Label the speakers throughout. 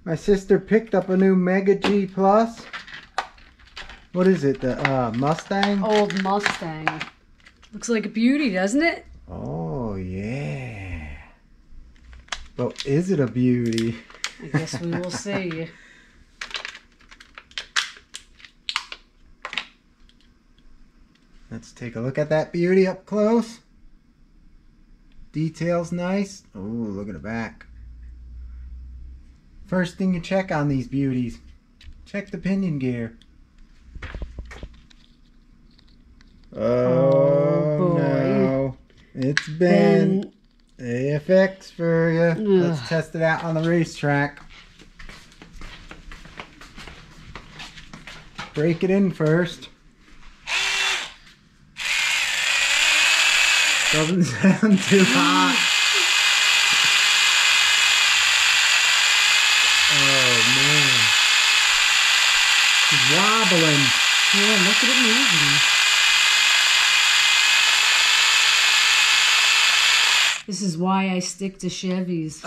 Speaker 1: My sister picked up a new Mega G Plus. What is it? The Mustang?
Speaker 2: Old Mustang. Looks like a beauty, doesn't it?
Speaker 1: Oh, yeah. But is it a beauty?
Speaker 2: I guess we will see.
Speaker 1: Let's take a look at that beauty up close. Details nice. Oh, look at the back. First thing you check on these beauties, check the pinion gear. Oh
Speaker 2: boy.
Speaker 1: no, it's been AFX for you. Let's test it out on the racetrack. Break it in first. Doesn't sound too hot. Oh man. It's wobbling.
Speaker 2: Yeah, look at it moving. This is why I stick to Chevys.
Speaker 1: See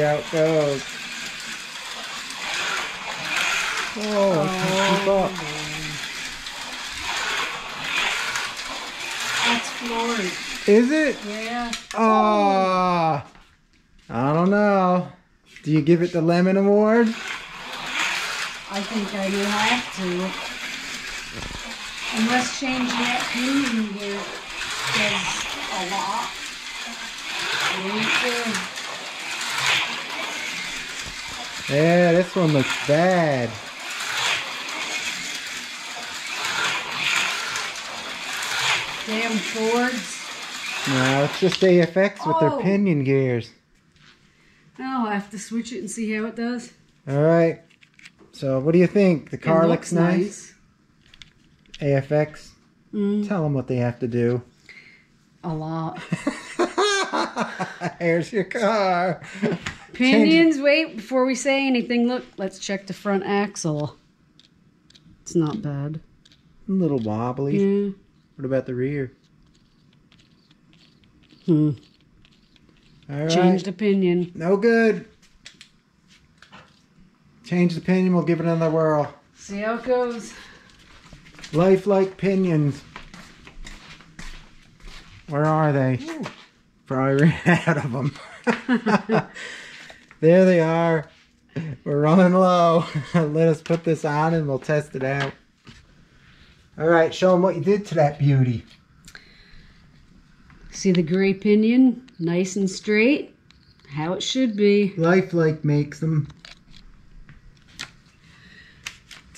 Speaker 1: how it goes. Oh, I can't keep up.
Speaker 2: That's floored.
Speaker 1: Is it?
Speaker 2: Yeah.
Speaker 1: Oh, I don't know. Do you give it the Lemon Award?
Speaker 2: I think I may have to. Unless changing that pinion gear does a lot.
Speaker 1: Yeah, this one looks bad.
Speaker 2: Damn Fords.
Speaker 1: No, it's just AFX with their pinion gears.
Speaker 2: Oh, I have to switch it and see how it does.
Speaker 1: Alright. So, what do you think? The car looks nice. AFX. Tell them what they have to do.
Speaker 2: A lot.
Speaker 1: Here's your car.
Speaker 2: Pinions, wait, before we say anything, look, let's check the front axle. It's not bad.
Speaker 1: A little wobbly.
Speaker 2: Yeah.
Speaker 1: What about the rear?
Speaker 2: All
Speaker 1: right.
Speaker 2: Changed opinion.
Speaker 1: No good. Change the pinion, we'll give it another whirl.
Speaker 2: See how it goes.
Speaker 1: Lifelike pinions. Where are they?
Speaker 2: Ooh.
Speaker 1: Probably ran out of them. There they are. We're running low. Let us put this on and we'll test it out. Alright, show them what you did to that beauty.
Speaker 2: See the gray pinion? Nice and straight. How it should be.
Speaker 1: Lifelike makes them.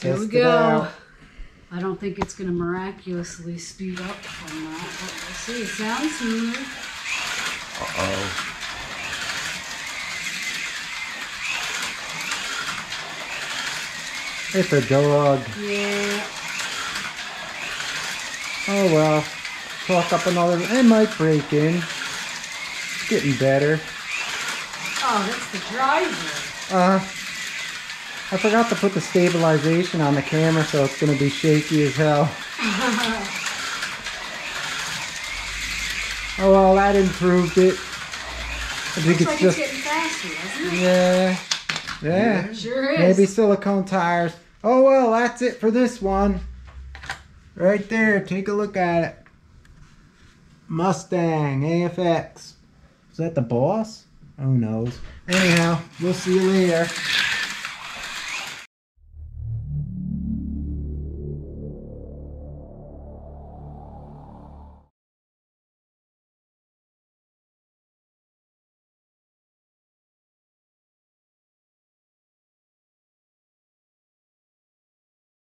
Speaker 2: There we go. I don't think it's going to miraculously speed up from that, but we'll see. It sounds smooth.
Speaker 1: Uh-oh. It's a dog.
Speaker 2: Yeah.
Speaker 1: Oh well. Talk up another. It might break in. It's getting better.
Speaker 2: Oh, that's the driver.
Speaker 1: I forgot to put the stabilization on the camera, so it's going to be shaky as hell. Oh well, that improved it. I think
Speaker 2: Looks like it's getting faster, doesn't it?
Speaker 1: Yeah. Yeah.
Speaker 2: Sure is.
Speaker 1: Maybe silicone tires. Oh well, that's it for this one. Right there, take a look at it. Mustang AFX. Is that the Boss? Who knows? Anyhow, we'll see you later.